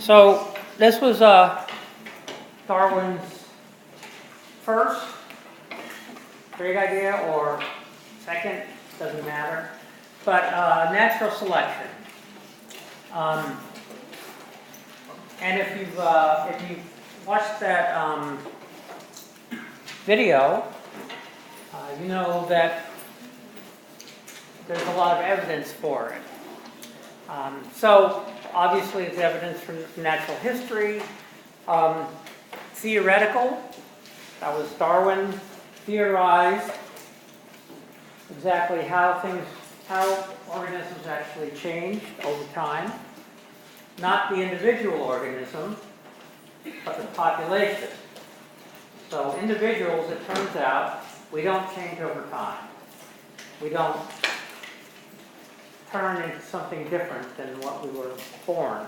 So this was Darwin's first great idea, or second, doesn't matter, but natural selection. And if you've watched that video, you know that there's a lot of evidence for it. So obviously it's evidence from natural history, theoretical. That was Darwin theorized exactly how organisms actually changed over time. Not the individual organism, but the population. So individuals, it turns out, we don't change over time. We don't turn into something different than what we were born.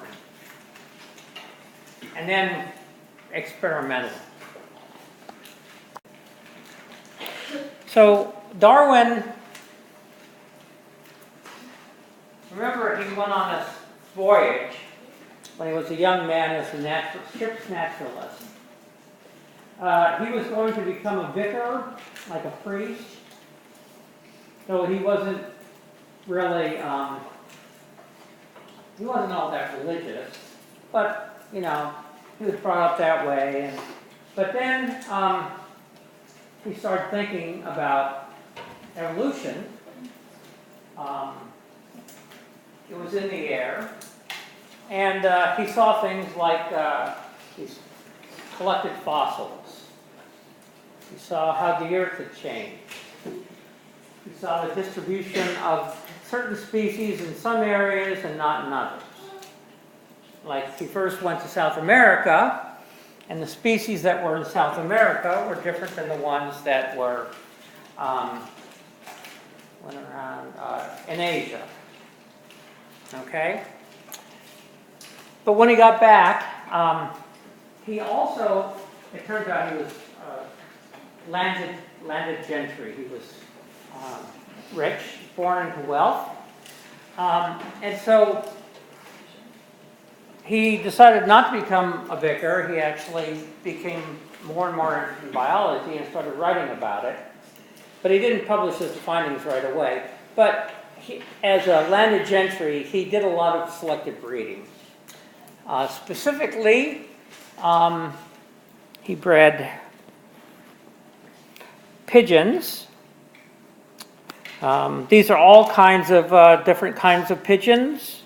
And then experimental. So Darwin, remember he went on this voyage when he was a young man as a ship's naturalist. He was going to become a vicar, like a priest. So he wasn't really, he wasn't all that religious, but, you know, he was brought up that way. But then he started thinking about evolution. It was in the air. And he saw things like he collected fossils. He saw how the earth had changed. He saw the distribution of certain species in some areas and not in others. Like he first went to South America, and the species that were in South America were different than the ones that were went around in Asia. Okay? But when he got back, he also, it turns out he was landed gentry. He was rich, born into wealth. And so he decided not to become a vicar. He actually became more and more interested in biology and started writing about it. But he didn't publish his findings right away. But as a landed gentry, he did a lot of selective breeding. Specifically, he bred pigeons. These are all kinds of different kinds of pigeons.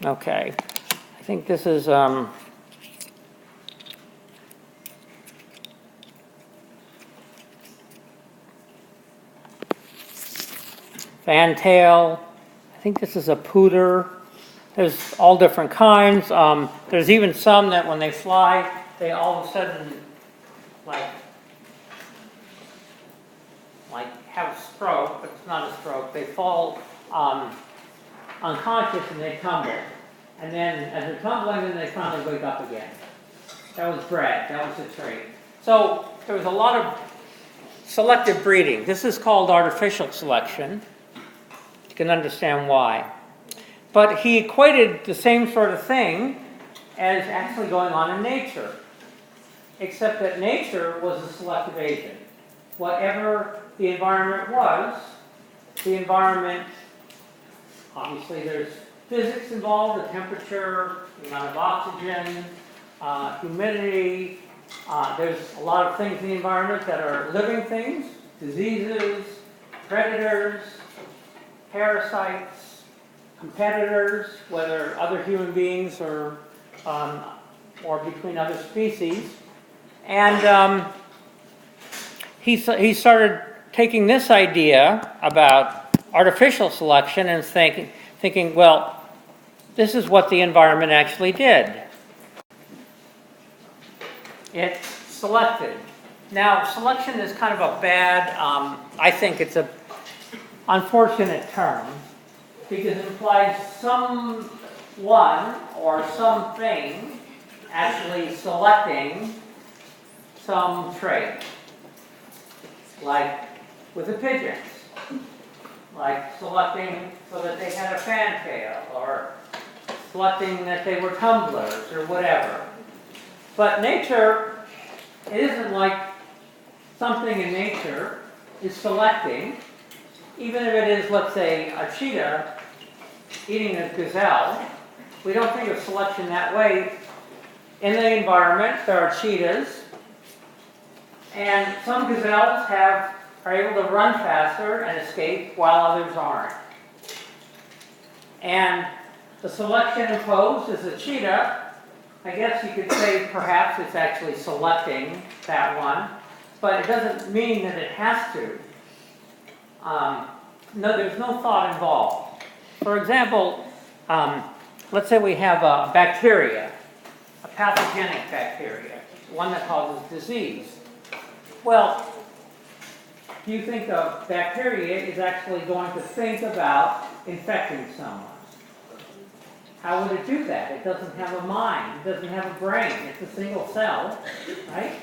Okay, I think this is fantail. I think this is a pooter. There's all different kinds. There's even some that when they fly, they all of a sudden like have a stroke, but it's not a stroke. They fall unconscious and they tumble. And then as they're tumbling, then they finally wake up again. That was bred. That was the trait. So there was a lot of selective breeding. This is called artificial selection. You can understand why. But he equated the same sort of thing as actually going on in nature, except that nature was a selective agent. Whatever the environment was, the environment, obviously there's physics involved, the temperature, the amount of oxygen, humidity. There's a lot of things in the environment that are living things, diseases, predators, parasites, competitors, whether other human beings or between other species. And he started taking this idea about artificial selection and thinking, well, this is what the environment actually did. It selected. Now, selection is kind of a bad, I think it's a unfortunate term, because it implies someone or something actually selecting some trait. Like with the pigeons. like selecting so that they had a fantail, or selecting that they were tumblers, or whatever. But nature, it isn't like something in nature is selecting, even if it is, let's say, a cheetah eating a gazelle. We don't think of selection that way. In the environment, there are cheetahs, and some gazelles are able to run faster and escape while others aren't. And the selection imposed is a cheetah. I guess you could say perhaps it's actually selecting that one, but it doesn't mean that it has to. No, there's no thought involved. For example, let's say we have a bacteria, a pathogenic bacteria, one that causes disease. Well, do you think the bacteria is actually going to think about infecting someone? How would it do that? It doesn't have a mind. It doesn't have a brain. It's a single cell, right?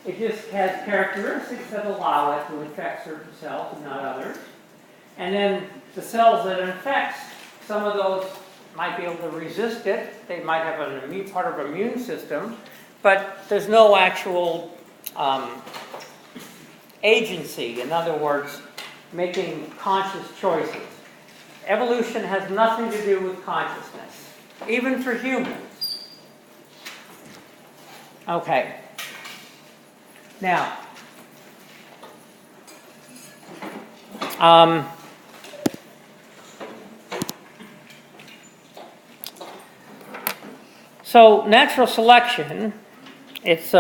It just has characteristics that allow it to infect certain cells and not others. And then the cells that it infects, some of those might be able to resist it. They might have an immune part of the immune system, but there's no actual agency. In other words, making conscious choices. Evolution has nothing to do with consciousness, even for humans. Okay. Now, so natural selection, it's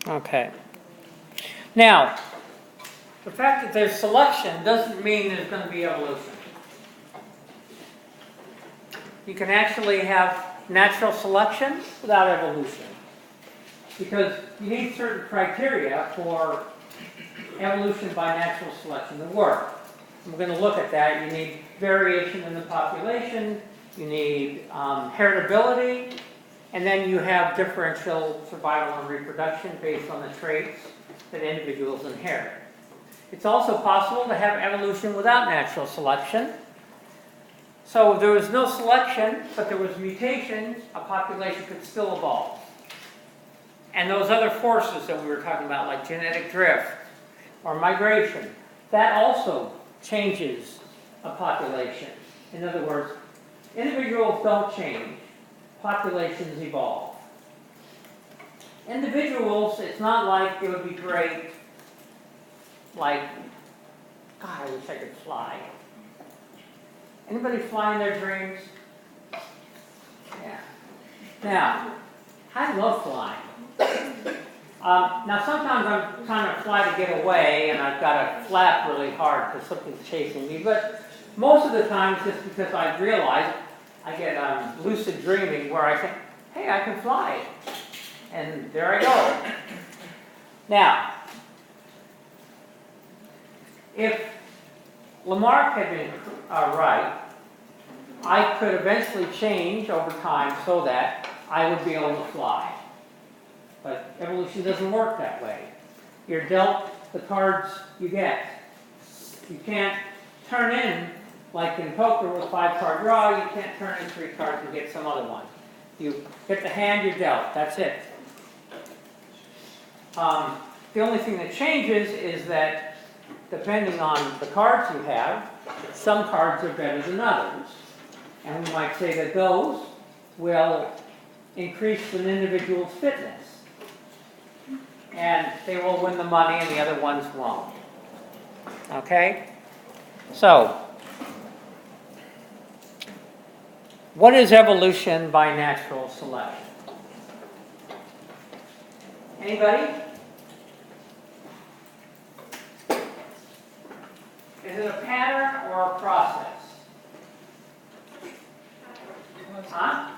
okay. Now, the fact that there's selection doesn't mean there's going to be evolution. You can actually have natural selection without evolution, because you need certain criteria for evolution by natural selection to work. We're going to look at that. You need variation in the population, you need heritability, and then you have differential survival and reproduction based on the traits that individuals inherit. It's also possible to have evolution without natural selection. So if there was no selection, but there was mutation, a population could still evolve. And those other forces that we were talking about, like genetic drift or migration, that also changes a population. In other words, individuals don't change, populations evolve. Individuals, it's not like it would be great, like, God, I wish I could fly. Anybody fly in their dreams? Yeah. Now, I love flying. Now sometimes I'm trying to fly to get away and I've got to flap really hard because something's chasing me, but most of the time it's just because I realize I get lucid dreaming where I think, hey, I can fly. And there I go. Now, if Lamarck had been right, I could eventually change over time so that I would be able to fly. But evolution doesn't work that way. You're dealt the cards you get. You can't turn in Like in poker with 5-card draw, you can't turn in 3 cards and get some other one. You get the hand you're dealt, that's it. The only thing that changes is that depending on the cards you have, some cards are better than others. And we might say that those will increase an individual's fitness. And they will win the money and the other ones won't. Okay? So, what is evolution by natural selection? Anybody? Is it a pattern or a process? Huh?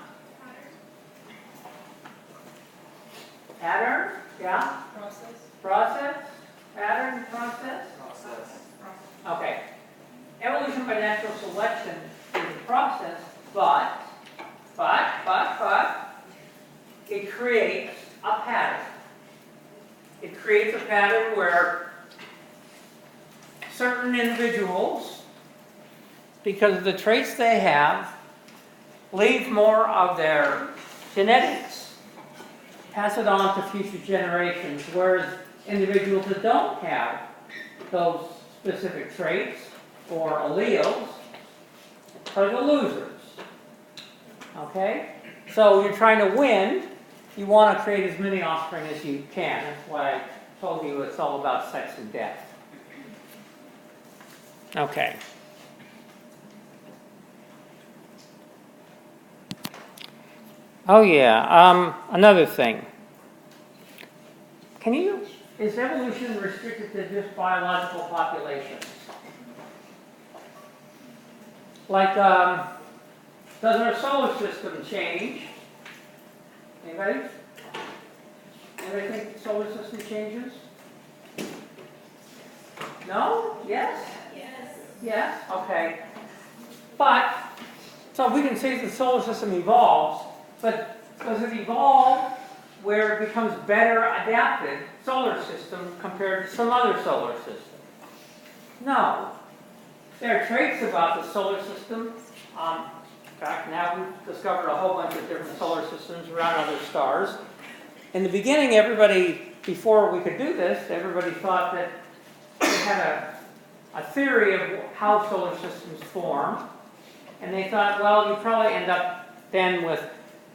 Pattern? Yeah? Process. Process? Pattern? Process? Process. Okay. Evolution by natural selection is a process, but it creates a pattern. It creates a pattern where certain individuals, because of the traits they have, leave more of their genetics, pass it on to future generations, whereas individuals that don't have those specific traits or alleles are the losers. Okay? So you're trying to win, you want to create as many offspring as you can. That's why I told you it's all about sex and death. Okay. Oh yeah, another thing. Is evolution restricted to just biological populations? Like, does our solar system change? Anybody? Anybody think the solar system changes? No? Yes? Yes. Yes? Okay. But, so we can say the solar system evolves, but does it evolve where it becomes better adapted solar system compared to some other solar system? No. There are traits about the solar system. In fact, now we've discovered a whole bunch of different solar systems around other stars. In the beginning, everybody, before we could do this, everybody thought that we had a theory of how solar systems form. And they thought, well, you probably end up then with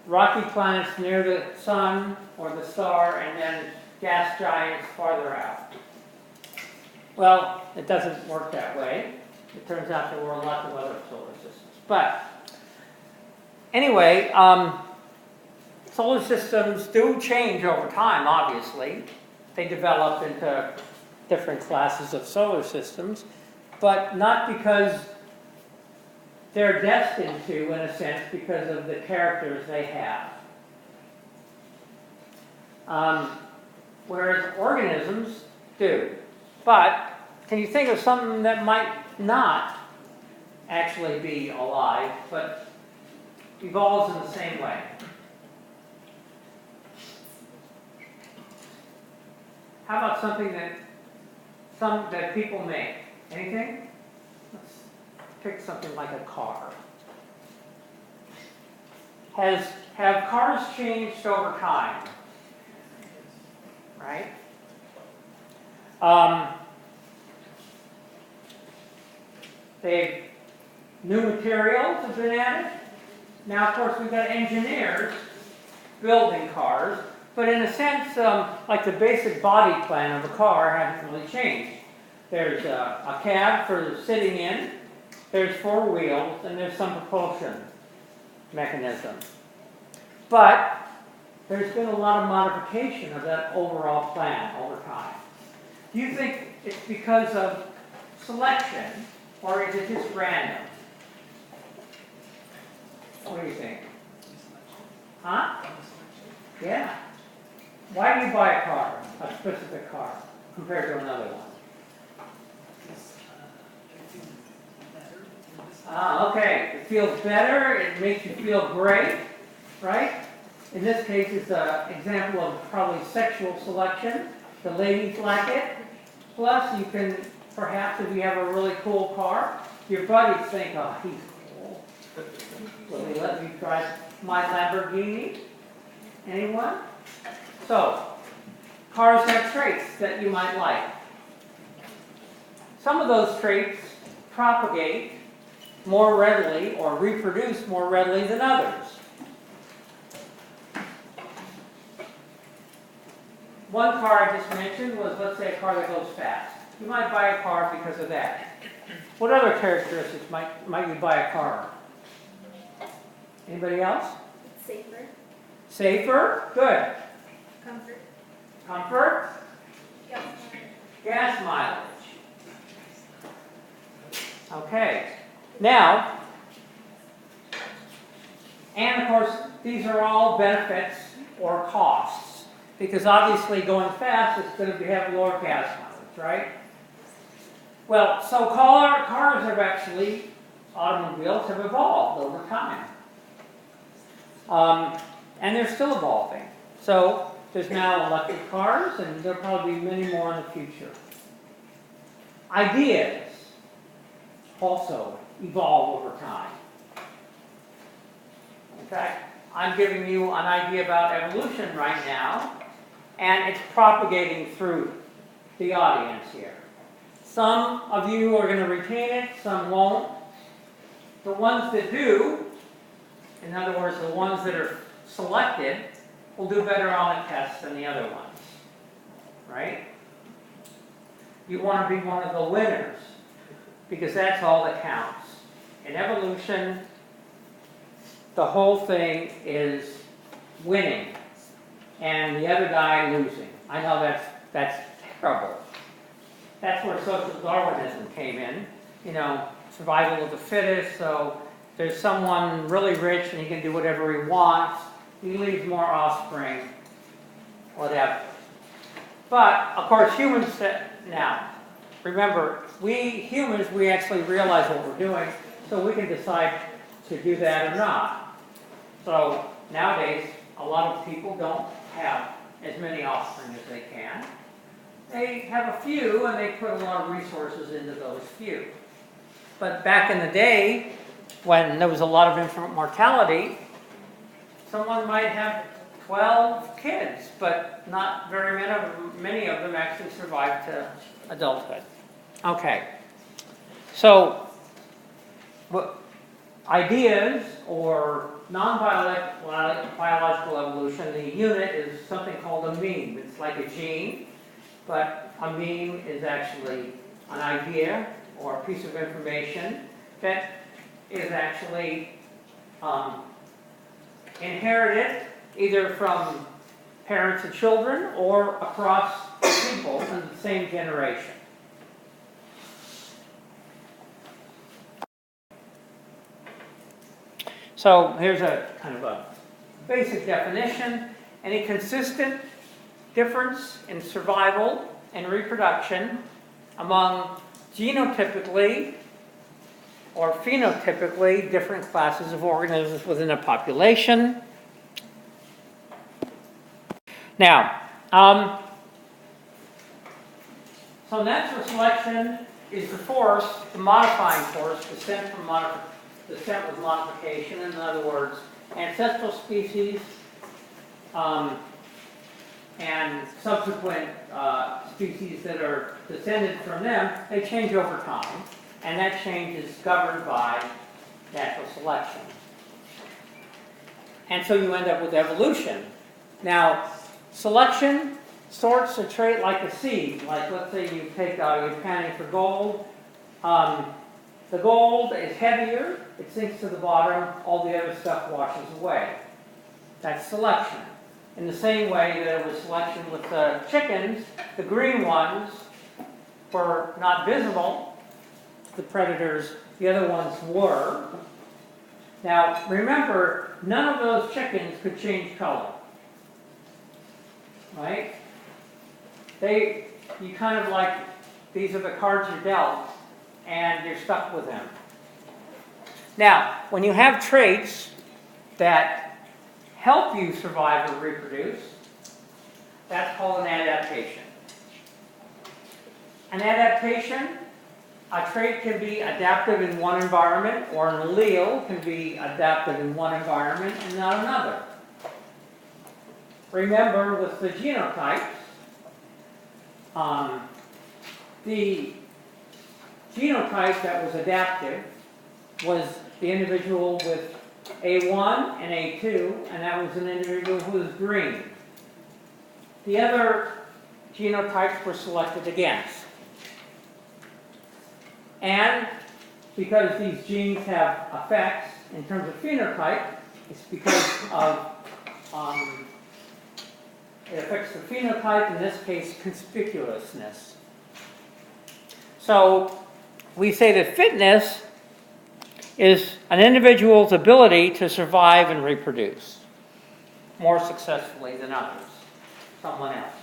rocky planets near the sun or the star, and then gas giants farther out. Well, it doesn't work that way. It turns out there were lots of other solar systems. But anyway, solar systems do change over time, obviously. They develop into different classes of solar systems, but not because they're destined to, in a sense, because of the characters they have. Whereas organisms do. But can you think of something that might not actually be alive, but evolves in the same way? How about something that people make? Anything? Let's pick something like a car. Have cars changed over time? Right? New materials have been added. Now, of course, we've got engineers building cars, but in a sense, like the basic body plan of a car hasn't really changed. There's a cab for sitting in, there's 4 wheels, and there's some propulsion mechanism. But there's been a lot of modification of that overall plan over time. Do you think it's because of selection, or is it just random? What do you think? Huh? Yeah. Why do you buy a car, a specific car, compared to another one? Okay. It feels better. It makes you feel great, right? In this case, it's an example of probably sexual selection. The ladies like it. Plus, you can, perhaps if you have a really cool car, your buddies think, oh, he's cool. Will he let me drive my Lamborghini? Anyone? So, cars have traits that you might like. Some of those traits propagate more readily or reproduce more readily than others. One car I just mentioned was, let's say, a car that goes fast. You might buy a car because of that. What other characteristics might you buy a car? Anybody else? It's safer. Safer? Good. Comfort. Comfort? Gas Gas mileage. Okay. Now, and of course, these are all benefits or costs, because obviously going fast is going to have lower gas mileage, right? Well, so cars have actually, automobiles have evolved over time. And they're still evolving. So there's now electric cars, and there'll probably be many more in the future. Ideas also evolve over time. In fact, I'm giving you an idea about evolution right now, and it's propagating through the audience here. Some of you are going to retain it, some won't. The ones that do, in other words, the ones that are selected, will do better on the test than the other ones, right? You want to be one of the winners, because that's all that counts. In evolution, the whole thing is winning, and the other guy losing. I know that's terrible. That's where social Darwinism came in. You know, survival of the fittest. So there's someone really rich and he can do whatever he wants. He leaves more offspring, whatever. But of course, humans now. Remember, we humans, we actually realize what we're doing, so we can decide to do that or not. So nowadays, a lot of people don't have as many offspring as they can. They have a few, and they put a lot of resources into those few. But back in the day, when there was a lot of infant mortality, someone might have 12 kids, but not very many of them actually survived to adulthood. Okay, so ideas or non-biological evolution, the unit is something called a meme. It's like a gene, but a meme is actually an idea or a piece of information that is actually inherited either from parents and children or across people in the same generation. So here's a kind of a basic definition. Any consistent difference in survival and reproduction among genotypically or phenotypically different classes of organisms within a population. Now, so natural selection is the force, the modifying force, descent with modification. In other words, ancestral species and subsequent species that are descended from them, they change over time, and that change is governed by natural selection. And so you end up with evolution. Now, selection sorts a trait like a seed. Like, let's say you take you're panning for gold. The gold is heavier, it sinks to the bottom, all the other stuff washes away. That's selection. In the same way that it was selection with the chickens, the green ones were not visible to the predators, the other ones were. Now, remember, none of those chickens could change color. Right? You kind of like, these are the cards you're dealt, and you're stuck with them. Now, when you have traits that help you survive or reproduce, that's called an adaptation. An adaptation a trait can be adaptive in one environment, or an allele can be adaptive in one environment and not another. Remember, with the genotypes, the genotype that was adaptive was the individual with A1 and A2, and that was an individual who was green. The other genotypes were selected against. And because these genes have effects in terms of phenotype, it's because of, it affects the phenotype, in this case, conspicuousness. So we say that fitness is an individual's ability to survive and reproduce more successfully than others, someone else.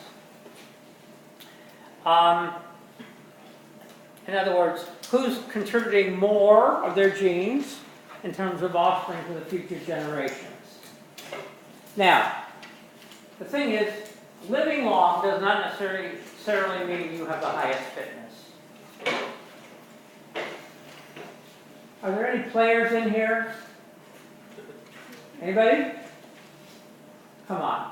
In other words, who's contributing more of their genes in terms of offspring to the future generations? Now, the thing is, living long does not necessarily mean you have the highest fitness. Are there any players in here? Anybody? Come on.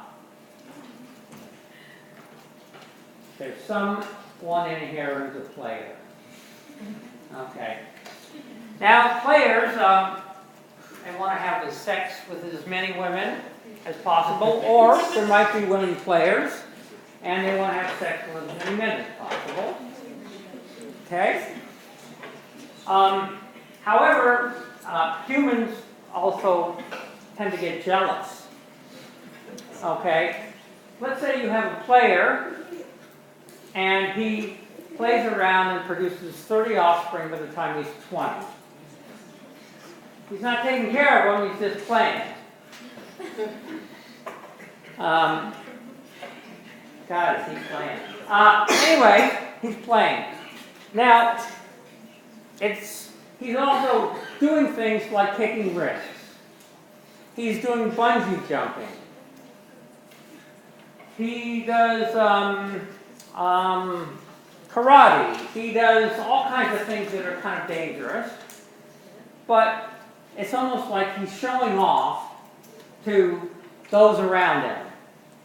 There's someone in here who's a player. Okay. Now, players, they want to have the sex with as many women as possible, or there might be women players, and they want to have sex with as many men as possible. Okay? However, humans also tend to get jealous. Okay? Let's say you have a player, and he plays around and produces 30 offspring by the time he's 20. He's not taking care of them, he's just playing. God, is he playing? Anyway, he's playing. Now, he's also doing things like taking risks. He's doing bungee jumping. He does karate. He does all kinds of things that are kind of dangerous. But it's almost like he's showing off to those around him.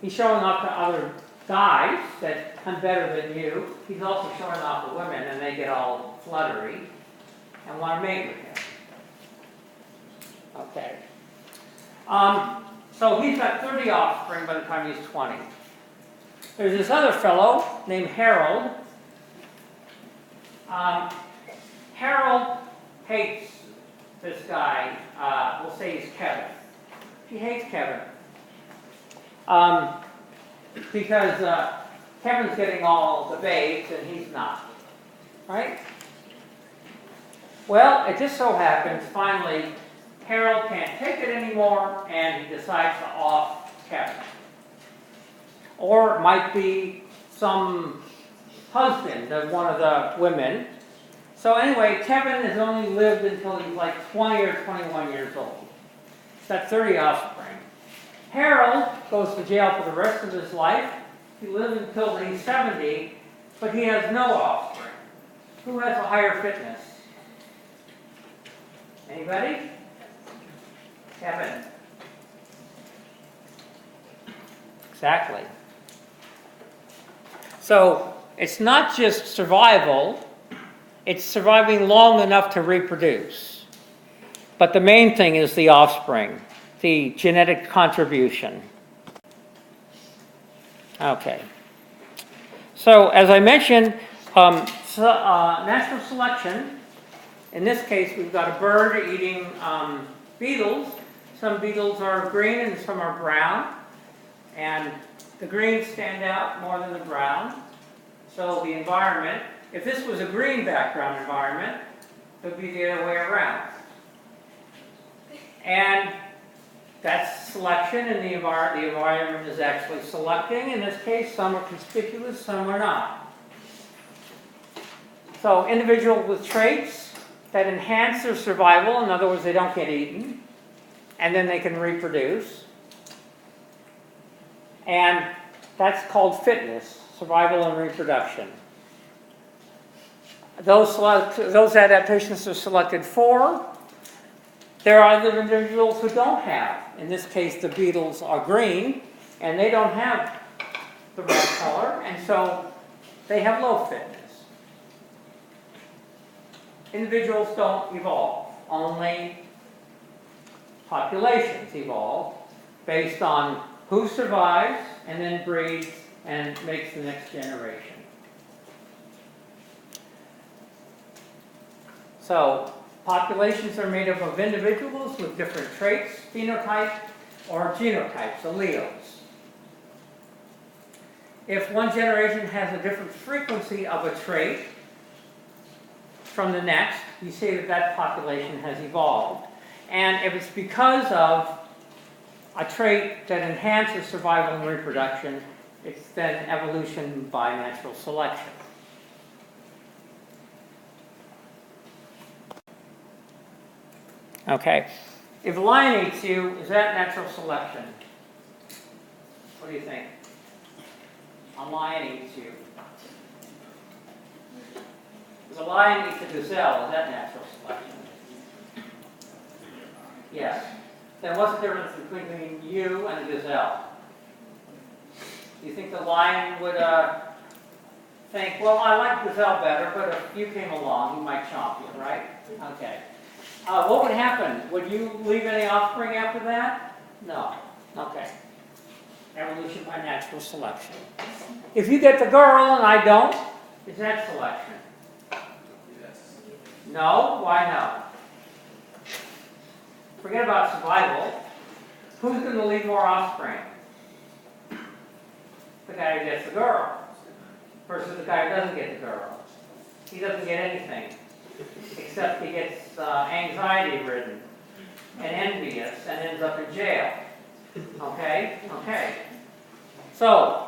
He's showing off to other guys that I'm better than you. He's also showing off to women, and they get all fluttery and want to mate with him. Okay. So he's got 30 offspring by the time he's 20. There's this other fellow named Harold. Harold hates this guy. We'll say he's Kevin. He hates Kevin. Because Kevin's getting all the babes and he's not. Right? Well, it just so happens, finally, Harold can't take it anymore and he decides to off Kevin. Or it might be some husband of one of the women. So anyway, Kevin has only lived until he's like 20 or 21 years old. He's got 30 offspring. Harold goes to jail for the rest of his life. He lives until he's 70, but he has no offspring. Who has a higher fitness? Anybody? Kevin. Exactly. So it's not just survival, it's surviving long enough to reproduce. But the main thing is the offspring, the genetic contribution. Okay. So as I mentioned, natural selection, in this case we've got a bird eating beetles. Some beetles are green and some are brown. And the greens stand out more than the brown. So the environment, if this was a green background environment, it would be the other way around. And that's selection, and the environment is actually selecting. In this case, some are conspicuous, some are not. So individuals with traits that enhance their survival, in other words, they don't get eaten, and then they can reproduce. And that's called fitness, survival and reproduction. those adaptations are selected for. There are other individuals who don't have. In this case, the beetles are green, and they don't have the red color, and so they have low fitness. Individuals don't evolve. Only populations evolve based on who survives and then breeds and makes the next generation. So, populations are made up of individuals with different traits, phenotype, or genotypes, alleles. If one generation has a different frequency of a trait from the next, you say that that population has evolved. And if it's because of a trait that enhances survival and reproduction, it's then evolution by natural selection. Okay. If a lion eats you, is that natural selection? What do you think? A lion eats you. If a lion eats a gazelle, is that natural selection? Yes. Then what's the difference between you and a gazelle? Do you think the lion would think, well, I like gazelle better, but if you came along, he might chomp you, right? Okay. What would happen? Would you leave any offspring after that? No. Okay. Evolution by natural selection. If you get the girl and I don't, is that selection? Yes. No? Why no? Forget about survival. Who's going to leave more offspring? The guy who gets the girl versus the guy who doesn't get the girl. He doesn't get anything, except he gets anxiety-ridden and envious and ends up in jail. Okay? Okay. So,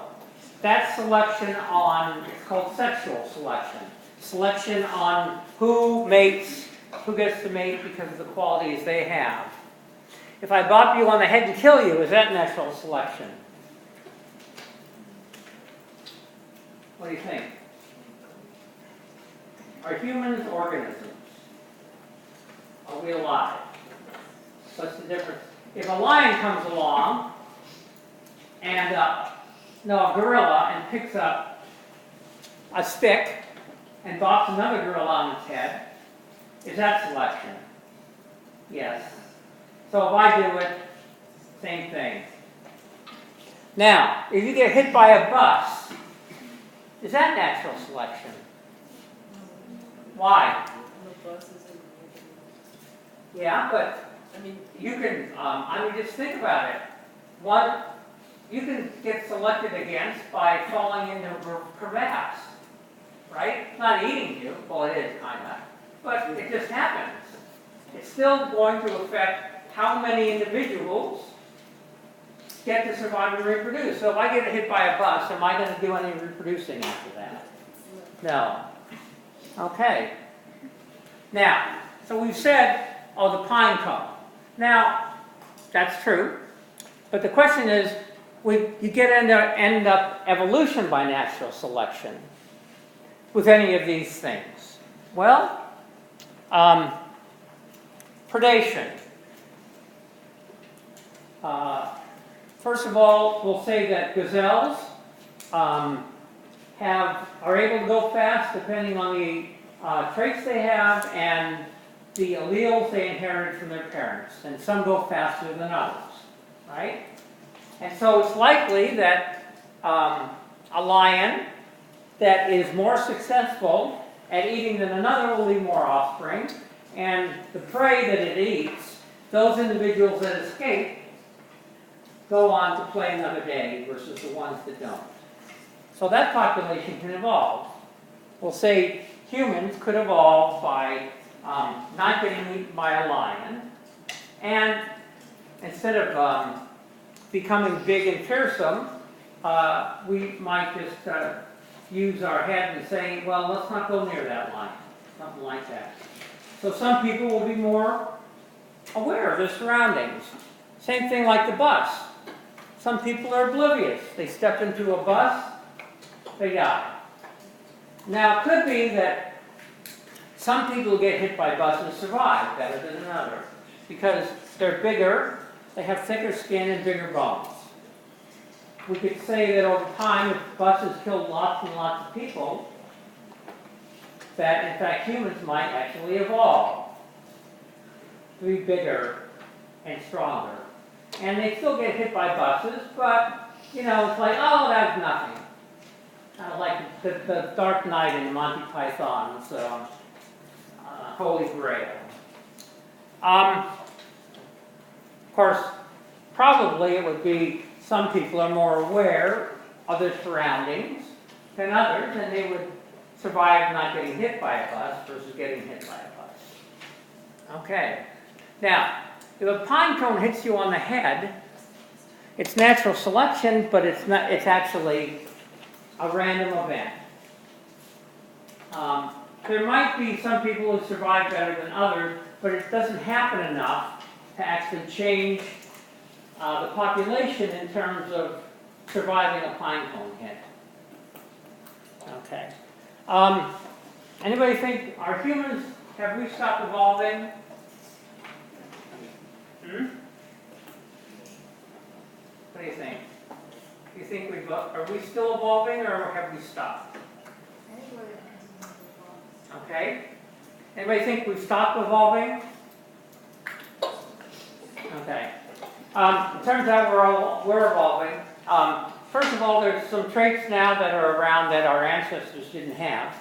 that's selection on, it's called sexual selection. Selection on who mates, who gets to mate because of the qualities they have. If I bop you on the head and kill you, is that natural selection? What do you think? Are humans organisms? Are we alive? What's the difference? If a lion comes along and, a gorilla and picks up a stick and bops another gorilla on its head, is that selection? Yes. So if I do it, same thing. Now, if you get hit by a bus, is that natural selection? Why? Yeah, but you can, just think about it. One, you can get selected against by falling into a crevasse, right? It's not eating you, well it is kind of, but it just happens. It's still going to affect how many individuals get to survive and reproduce. So if I get hit by a bus, am I going to do any reproducing after that? No. Okay. Now, so we've said, the pine cone. Now, that's true. But the question is, end up evolution by natural selection with any of these things? Well, predation. First of all, we'll say that gazelles are able to go fast depending on the traits they have and the alleles they inherited from their parents. And some go faster than others, right? And so it's likely that a lion that is more successful at eating than another will leave more offspring. And the prey that it eats, those individuals that escape, go on to play another day versus the ones that don't. So that population can evolve. We'll say humans could evolve by not getting eaten by a lion, and instead of becoming big and fearsome, we might just use our head and say, well, let's not go near that lion, something like that. So some people will be more aware of their surroundings. Same thing like the bus. Some people are oblivious. They step into a bus, they die. Now, it could be that Some people who get hit by buses survive better than others because they're bigger, they have thicker skin and bigger bones. We could say that over time, if buses killed lots and lots of people, that in fact humans might actually evolve to be bigger and stronger. And they still get hit by buses, but you know, it's like, oh, that's nothing. Kind of like the Dark Knight in Monty Python's Holy Grail. Of course, probably it would be some people are more aware of their surroundings than others, and they would survive not getting hit by a bus versus getting hit by a bus. Okay. Now, if a pine cone hits you on the head, it's natural selection, but it's actually a random event. There might be some people who survive better than others, but it doesn't happen enough to actually change the population in terms of surviving a pine cone hit. Okay. Anybody think, have we stopped evolving? What do you think? Do you think are we still evolving or have we stopped? I think we're going to evolve. Okay. Anybody think we've stopped evolving? Okay. It turns out we're evolving. First of all, there's some traits now that are around that our ancestors didn't have.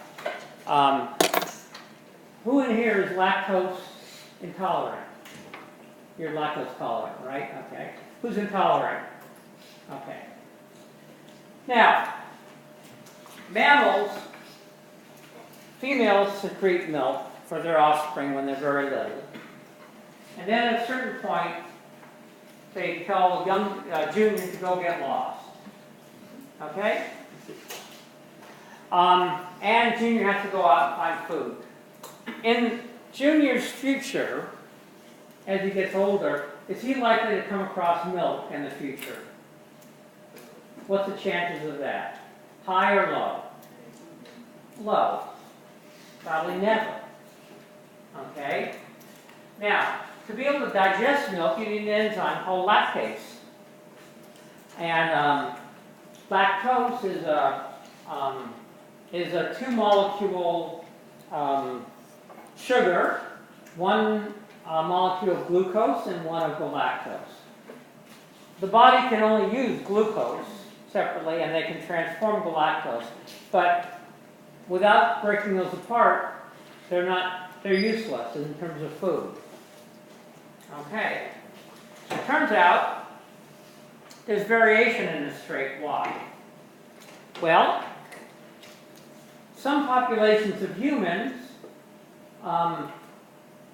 Who in here is lactose intolerant? You're lactose tolerant, right? Okay. Who's intolerant? Okay. Now, mammals, females secrete milk for their offspring when they're very little. And then at a certain point, they tell young Junior to go get lost. Okay? And Junior has to go out and find food. In Junior's future, as he gets older, is he likely to come across milk in the future? What's the chances of that? High or low? Low. Probably never. Okay? Now, to be able to digest milk, you need an enzyme called lactase. And lactose is a two-molecule sugar, one molecule of glucose and one of the lactose. The body can only use glucose separately, and they can transform the lactose. But without breaking those apart, they're useless in terms of food. Okay. It turns out there's variation in this trait. Why? Well, some populations of humans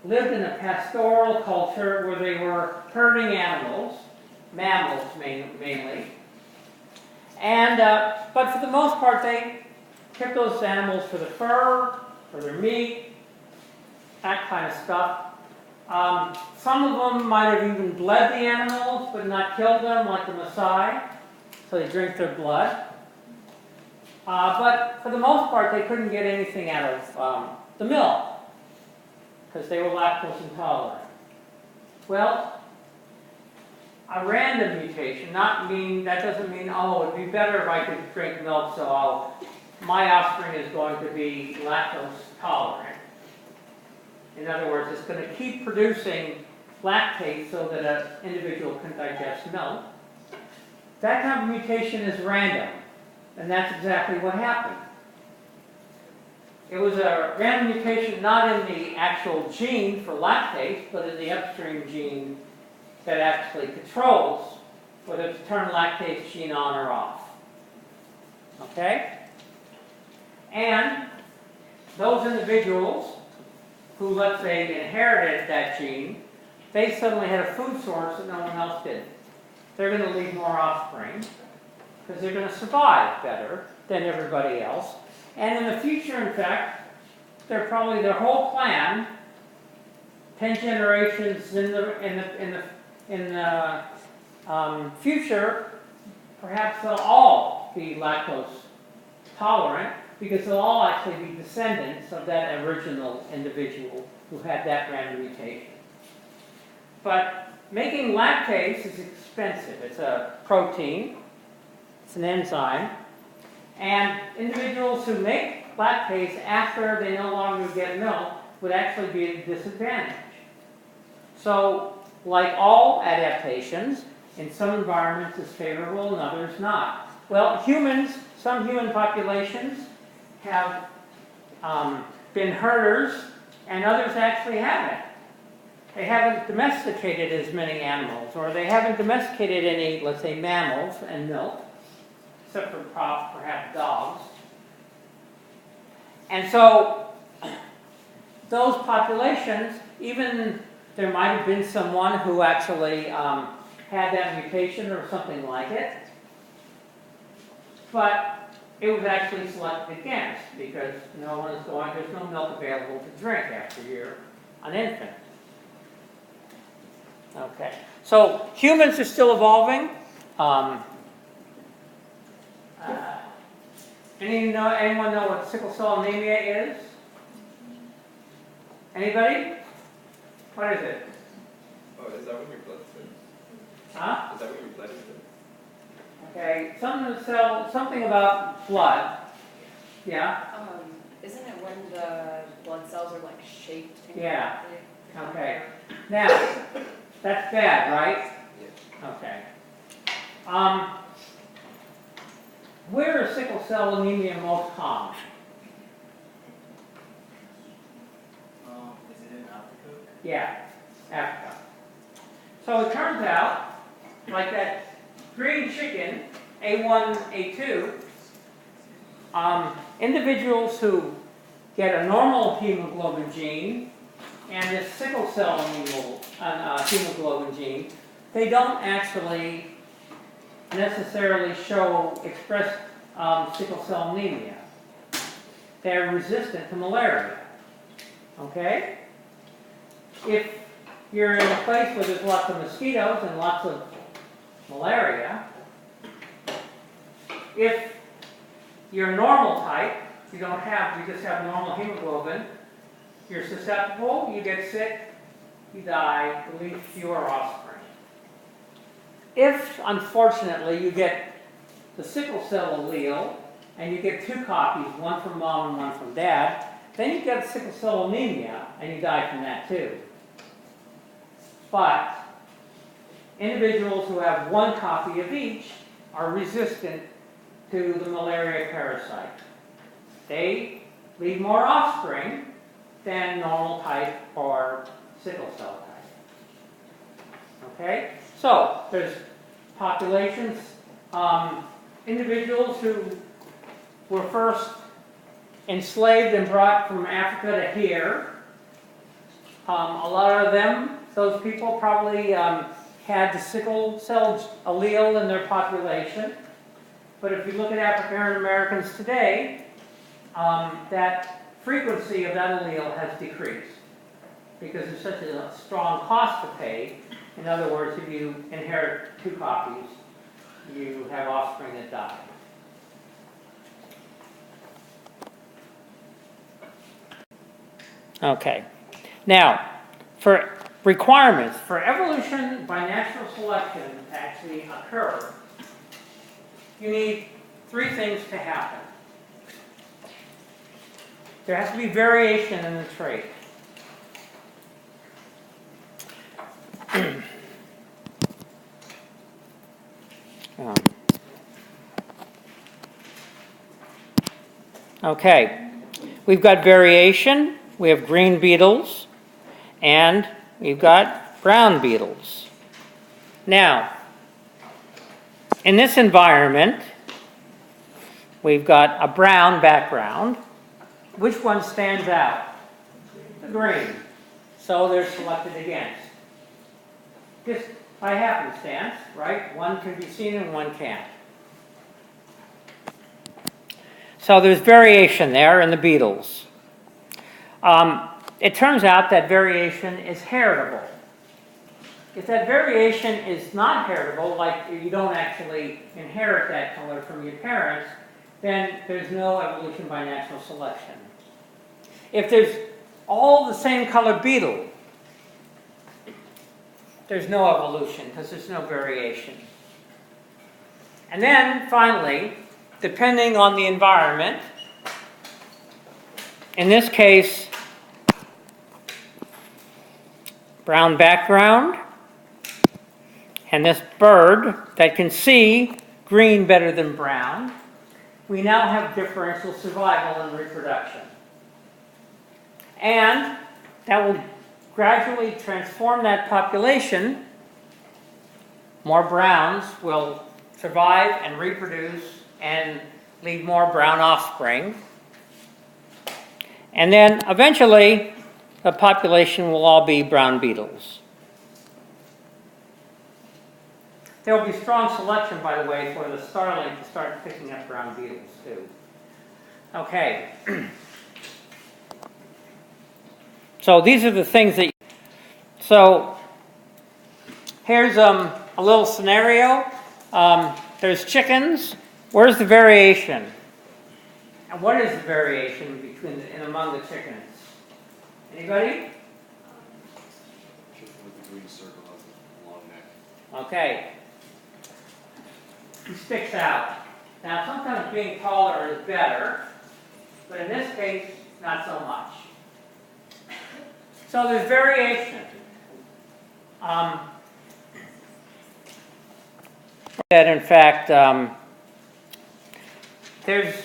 lived in a pastoral culture where they were herding animals, mammals mainly, and but for the most part they kept those animals for the fur, for their meat, that kind of stuff. Some of them might have even bled the animals, but not killed them, like the Maasai, so they drink their blood. But for the most part, they couldn't get anything out of the milk, because they were lactose intolerant. Well, a random mutation, that doesn't mean, oh, it'd be better if I could drink milk, so my offspring is going to be lactose tolerant. In other words, it's going to keep producing lactate so that an individual can digest milk. That kind of mutation is random, and that's exactly what happened. It was a random mutation not in the actual gene for lactase, but in the upstream gene that actually controls whether to turn lactase gene on or off. Okay? And those individuals who, let's say, inherited that gene, they suddenly had a food source that no one else did. They're going to leave more offspring because they're going to survive better than everybody else. And in the future, in fact, they're probably their whole clan, 10 generations in the future, perhaps they'll all be lactose tolerant because they'll all actually be descendants of that original individual who had that random mutation. But making lactase is expensive. It's a protein, it's an enzyme, and individuals who make lactase after they no longer get milk would actually be at a disadvantage. So, like all adaptations, in some environments it's favorable and others not. Well, some human populations have been herders, and others actually haven't. They haven't domesticated as many animals, or they haven't domesticated any, let's say, mammals and milk, except for perhaps dogs. And so, those populations, even there might have been someone who actually had that mutation or something like it, but it was actually selected against because there's no milk available to drink after you're an infant. Okay, so humans are still evolving. Anyone know what sickle cell anemia is? Anybody? What is it? Oh, is that when your blood thins? Huh? Is that when your blood is thin? Okay, something about blood. Yeah? Isn't it when the blood cells are like shaped? Yeah. Okay. Now, that's bad, right? Yeah. Okay. Where is sickle cell anemia most common? Is it in Africa? Yeah, Africa. So it turns out, like that green chicken, A1, A2, individuals who get a normal hemoglobin gene and this sickle cell hemoglobin gene, they don't actually necessarily express sickle cell anemia. They're resistant to malaria. Okay? If you're in a place where there's lots of mosquitoes and lots of malaria, if you're normal type, you just have normal hemoglobin, you're susceptible, you get sick, you die, you leave fewer offspring. If, unfortunately, you get the sickle cell allele, and you get 2 copies, one from mom and one from dad, then you get sickle cell anemia, and you die from that too. But individuals who have 1 copy of each are resistant to the malaria parasite. They leave more offspring than normal type or sickle cell type. Okay? So, there's populations, individuals who were first enslaved and brought from Africa to here. A lot of them, those people probably had the sickle cell allele in their population. But if you look at African Americans today, that frequency of that allele has decreased because there's such a strong cost to pay. In other words, if you inherit 2 copies, you have offspring that die. Okay. Now, for requirements for evolution by natural selection to actually occur, you need 3 things to happen. There has to be variation in the trait. Okay, we've got variation, we have green beetles, and we've got brown beetles. Now, in this environment, we've got a brown background. Which one stands out? The green. So they're selected against. Just by happenstance, right? One can be seen and one can't. So there's variation there in the beetles. It turns out that variation is heritable. If that variation is not heritable, like you don't actually inherit that color from your parents, then there's no evolution by natural selection. If there's all the same color beetle, there's no evolution because there's no variation. And then finally, depending on the environment, in this case, brown background, and this bird that can see green better than brown, we now have differential survival and reproduction. And that will gradually transform that population. More browns will survive and reproduce and leave more brown offspring. And then eventually, the population will all be brown beetles. There will be strong selection, by the way, for the starling to start picking up brown beetles, too. Okay. So these are the things that... So here's a little scenario. There's chickens. Where's the variation? And what is the variation between and among the chickens? Anybody? Chicken with the green circle has a long neck. Okay. He sticks out. Now sometimes being taller is better, but in this case, not so much. So there's variation. That in fact, there's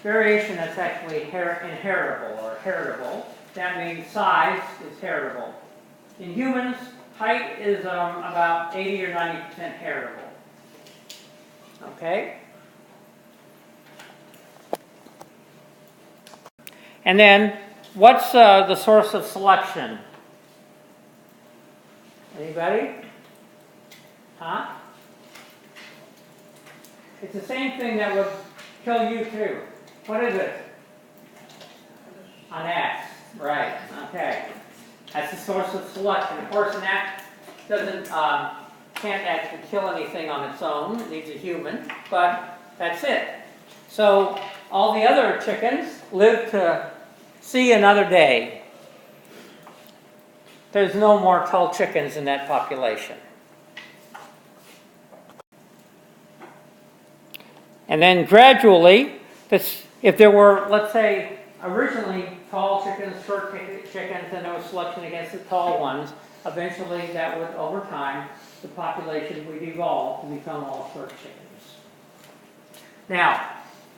variation that's actually inheritable or heritable. That means size is heritable. In humans, height is about 80 or 90% heritable. Okay? And then, what's the source of selection? Anybody? Huh? It's the same thing that would kill you too. What is it? An X. Right. Okay. That's the source of selection. Of course, an X can't actually kill anything on its own. It needs a human, but that's it. So all the other chickens live to see another day. There's no more tall chickens in that population. And then gradually, if there were, let's say, originally tall chickens, short chickens, and there was selection against the tall ones, eventually that would, over time, the population would evolve to become all short chickens. Now,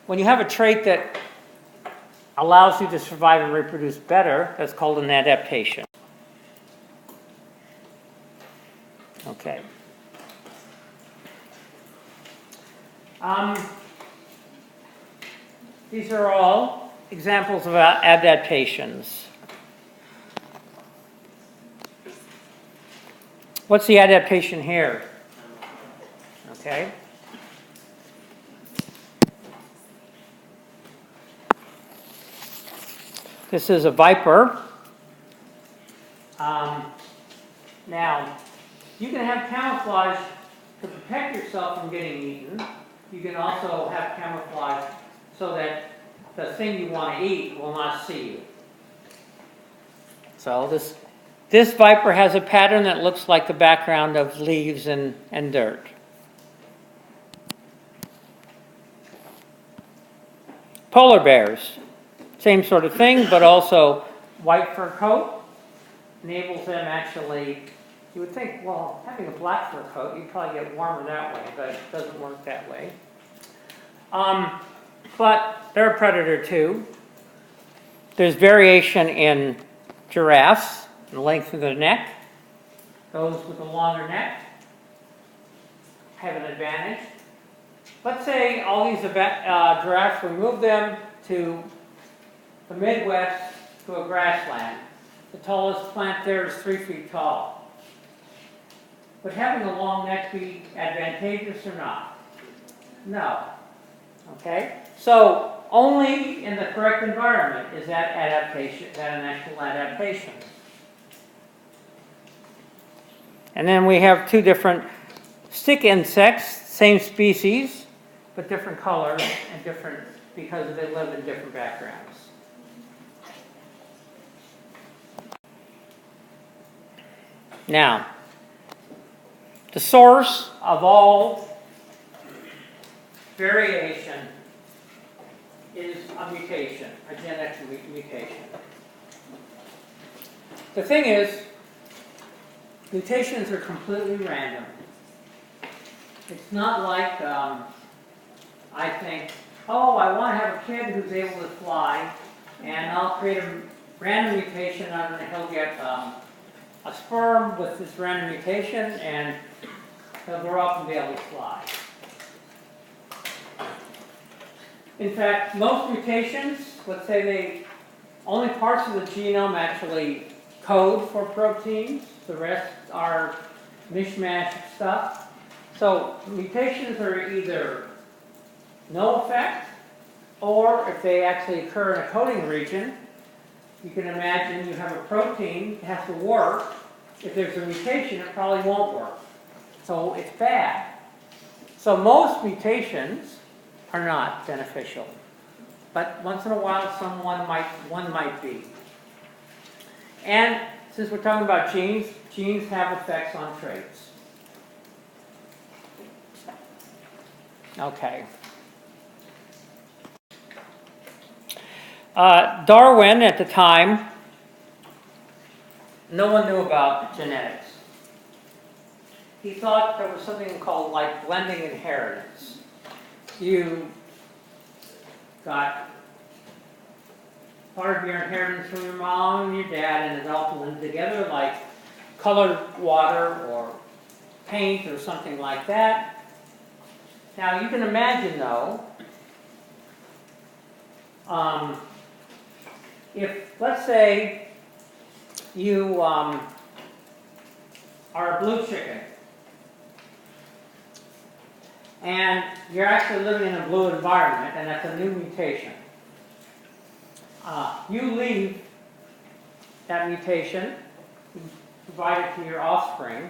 when you have a trait that allows you to survive and reproduce better, that's called an adaptation. Okay. These are all examples of adaptations. What's the adaptation here? Okay. This is a viper. Now, you can have camouflage to protect yourself from getting eaten. You can also have camouflage so that the thing you want to eat will not see you. So this viper has a pattern that looks like the background of leaves and dirt. Polar bears, same sort of thing, but also white fur coat enables them actually, you would think, well, having a black fur coat, you'd probably get warmer that way, but it doesn't work that way. But they're a predator too. There's variation in giraffes, the length of the neck. Those with a longer neck have an advantage. Let's say all these giraffes, we move them to the Midwest to a grassland. The tallest plant there is 3 feet tall. Would having a long neck be advantageous or not? No. Okay? So only in the correct environment is that adaptation, that an actual adaptation. And then we have two different stick insects, same species, but different colors and different, because they live in different backgrounds. Now, the source of all variation is a mutation, a genetic mutation. The thing is, mutations are completely random. It's not like, I think, oh, I want to have a kid who's able to fly, and I'll create a random mutation, and he'll get a sperm with this random mutation, and he'll grow up and be able to fly. In fact, most mutations, let's say only parts of the genome actually code for proteins. The rest are mishmash stuff. So mutations are either no effect, or if they actually occur in a coding region, you can imagine you have a protein, it has to work. If there's a mutation, it probably won't work. So it's bad. So most mutations are not beneficial. But once in a while, one might be. And since we're talking about genes, genes have effects on traits. Okay. Darwin, at the time, no one knew about genetics. He thought there was something called like blending inheritance. You got part of your inheritance from your mom and your dad, and it all blended together like colored water or paint or something like that. Now you can imagine though, if let's say you are a blue chicken, and you're actually living in a blue environment, and that's a new mutation. You leave that mutation, provide it to your offspring,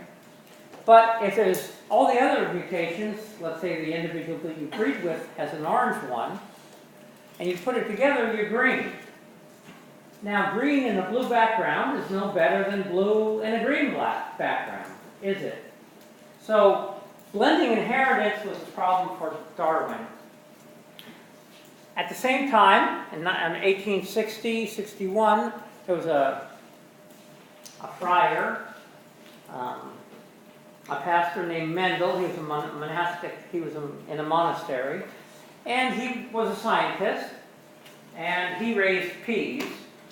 but if there's all the other mutations, let's say the individual that you breed with has an orange one, and you put it together, you're green. Now, green in a blue background is no better than blue in a green background, is it? So, blending inheritance was a problem for Darwin. At the same time, in 1860, 61, there was a friar, a pastor named Mendel. He was a monastic, he was in a monastery, and he was a scientist, and he raised peas,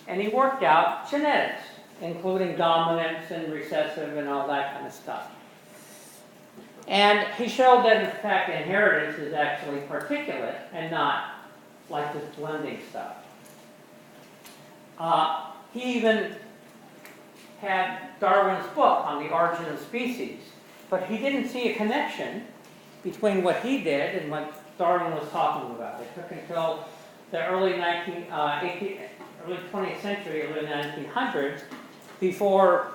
and he worked out genetics, including dominance and recessive and all that kind of stuff. And he showed that, in fact, inheritance is actually particulate and not like this blending stuff. He even had Darwin's book on the origin of species, but he didn't see a connection between what he did and what Darwin was talking about. It took until the early 20th century, early 1900s, before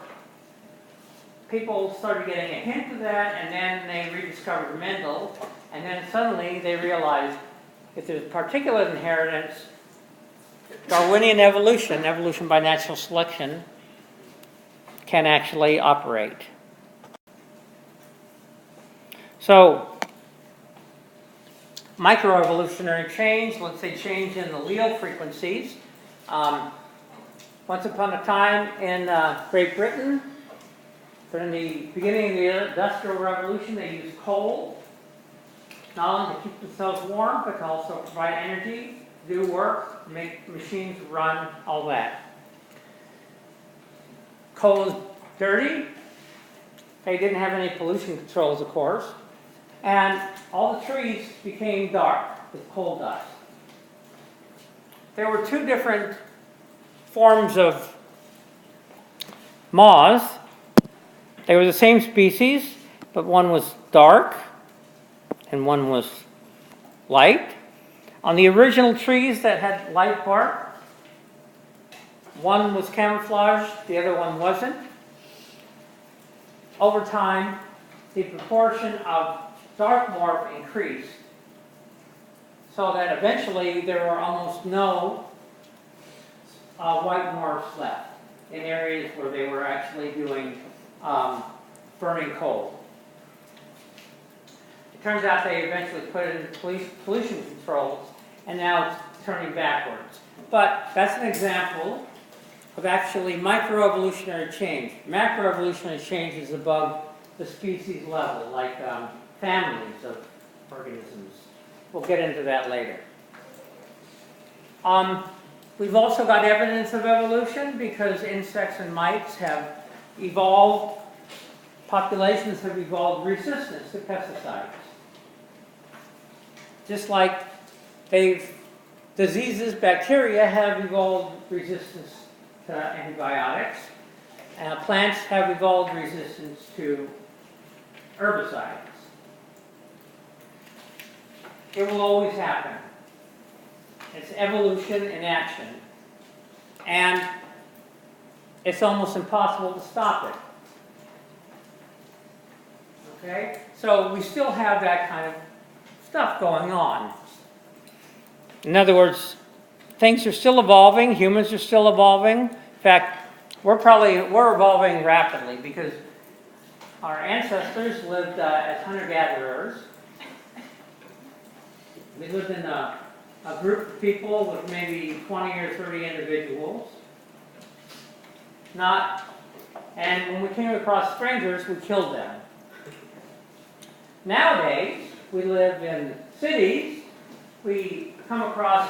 people started getting a hint of that, and then they rediscovered Mendel, and then suddenly they realized if there's particulate inheritance, Darwinian evolution, evolution by natural selection, can actually operate. So, microevolutionary change, let's say change in the allele frequencies. Once upon a time in Great Britain, during the beginning of the Industrial Revolution, they used coal, not only to keep themselves warm, but to also provide energy, do work, make machines run, all that. Coal is dirty. They didn't have any pollution controls, of course. And all the trees became dark with coal dust. There were two different forms of moths. They were the same species, but one was dark and one was light. On the original trees that had light bark, one was camouflaged, the other one wasn't. Over time, the proportion of dark morph increased, so that eventually there are almost no white dwarfs left in areas where they were actually doing burning coal. It turns out they eventually put it in pollution controls, and now it's turning backwards. But that's an example of actually microevolutionary change. Macroevolutionary change is above the species level, like families of organisms. We'll get into that later. We've also got evidence of evolution because insects and mites have evolved, populations have evolved resistance to pesticides. Just like diseases, bacteria have evolved resistance to antibiotics. Plants have evolved resistance to herbicides. It will always happen. It's evolution in action. And it's almost impossible to stop it. Okay? So we still have that kind of stuff going on. In other words, things are still evolving, humans are still evolving. In fact, we're evolving rapidly because our ancestors lived as hunter-gatherers. We lived in a group of people with maybe 20 or 30 individuals. And when we came across strangers, we killed them. Nowadays, we live in cities. We come across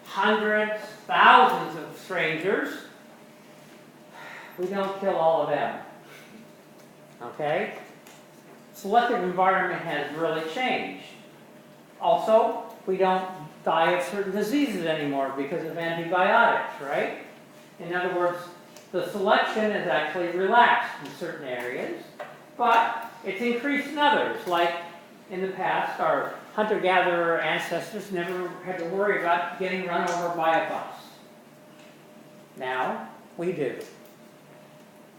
hundreds, thousands of strangers. We don't kill all of them. Okay? Selective environment has really changed. Also, we don't die of certain diseases anymore because of antibiotics, right? In other words, the selection is actually relaxed in certain areas, but it's increased in others. Like in the past, our hunter-gatherer ancestors never had to worry about getting run over by a bus. Now, we do.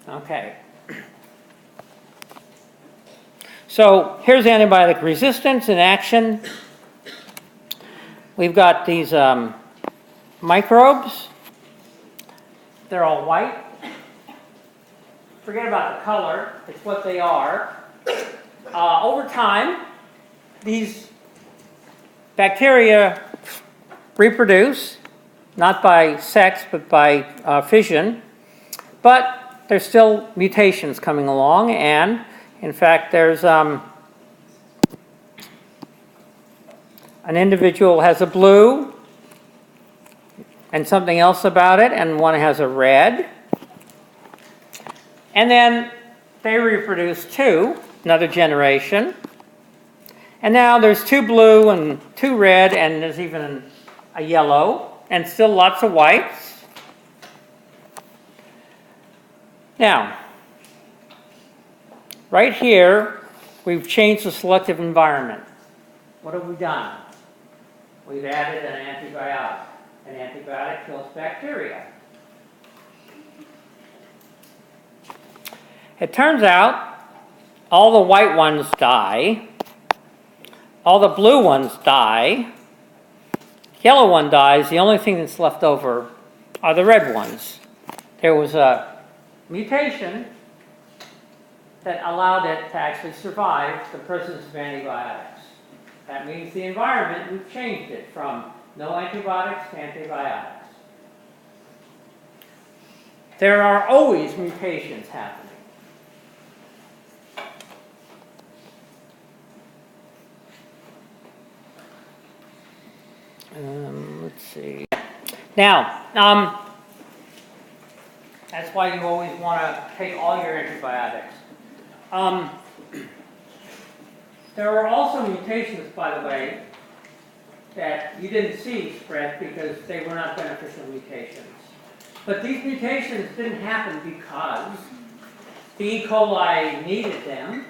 Okay. So here's antibiotic resistance in action. We've got these microbes. They're all white. Forget about the color. It's what they are. Over time, these bacteria reproduce, not by sex, but by fission. But there's still mutations coming along, and in fact, there's an individual has a blue and something else about it, and one has a red. And then they reproduce too, another generation. And now there's 2 blue and 2 red, and there's even a yellow, and still lots of whites. Now, right here, we've changed the selective environment. What have we done? We've added an antibiotic. An antibiotic kills bacteria. It turns out all the white ones die, all the blue ones die, yellow one dies, the only thing that's left over are the red ones. There was a mutation that allowed it to actually survive the presence of antibiotics. That means the environment, we've changed it from no antibiotics to antibiotics. There are always mutations happening. Let's see. Now, that's why you always want to take all your antibiotics. There are also mutations, by the way, that you didn't see spread because they were not beneficial mutations. But these mutations didn't happen because the E. coli needed them.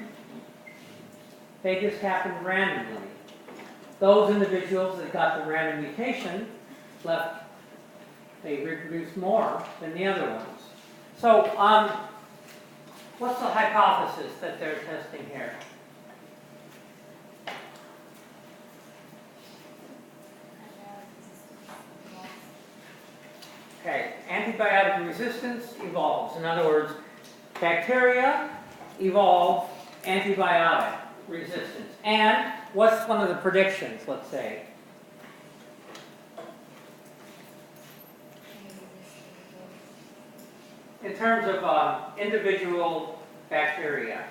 They just happened randomly. Those individuals that got the random mutation they reproduced more than the other ones. So, what's the hypothesis that they're testing here? resistance evolves. In other words, bacteria evolve antibiotic resistance. And what's one of the predictions, let's say? In terms of individual bacteria,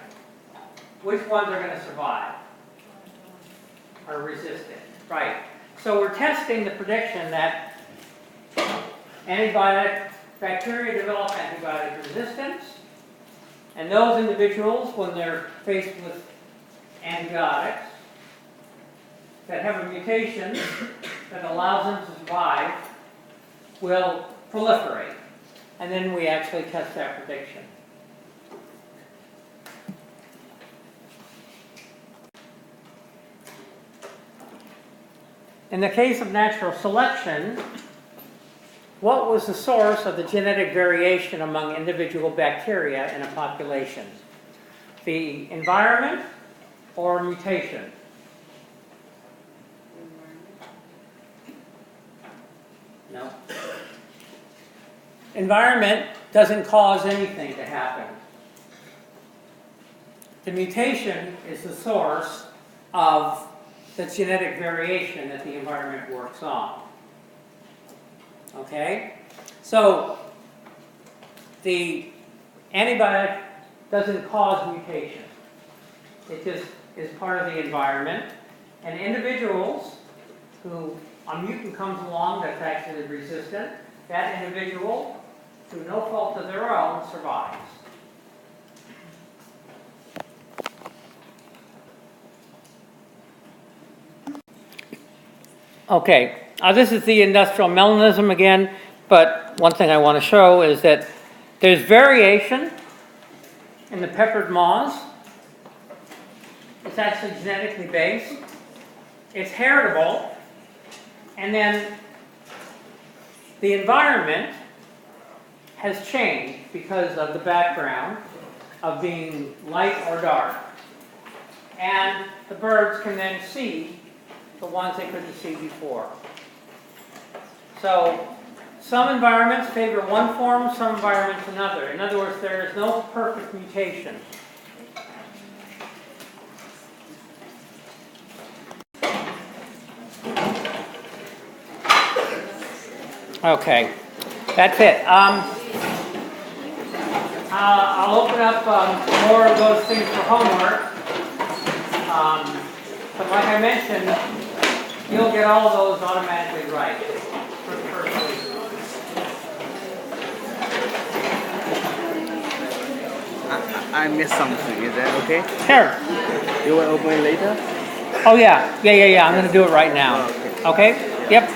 which ones are going to survive? Are resistant, right. So we're testing the prediction that bacteria develop antibiotic resistance, and those individuals, when they're faced with antibiotics, that have a mutation that allows them to survive, will proliferate. And then we actually test that prediction. In the case of natural selection, what was the source of the genetic variation among individual bacteria in a population? The environment or mutation? No. Environment doesn't cause anything to happen. The mutation is the source of the genetic variation that the environment works on. Okay? So, the antibiotic doesn't cause mutation. It just is part of the environment. And individuals who a mutant comes along that's actually resistant, that individual, through no fault of their own, survives. Okay, this is the industrial melanism again, but one thing I want to show is that there's variation in the peppered moths. It's actually genetically based. It's heritable. And then the environment has changed because of the background of being light or dark. And the birds can then see the ones they couldn't see before. So some environments favor one form, some environments another. In other words, there is no perfect mutation. Okay, that's it. I'll open up more of those things for homework. But like I mentioned, you'll get all of those automatically right for the first week. I missed something. Is that okay? Sure. You will open it later? Oh yeah. I'm going to do it right now. Okay? Yep.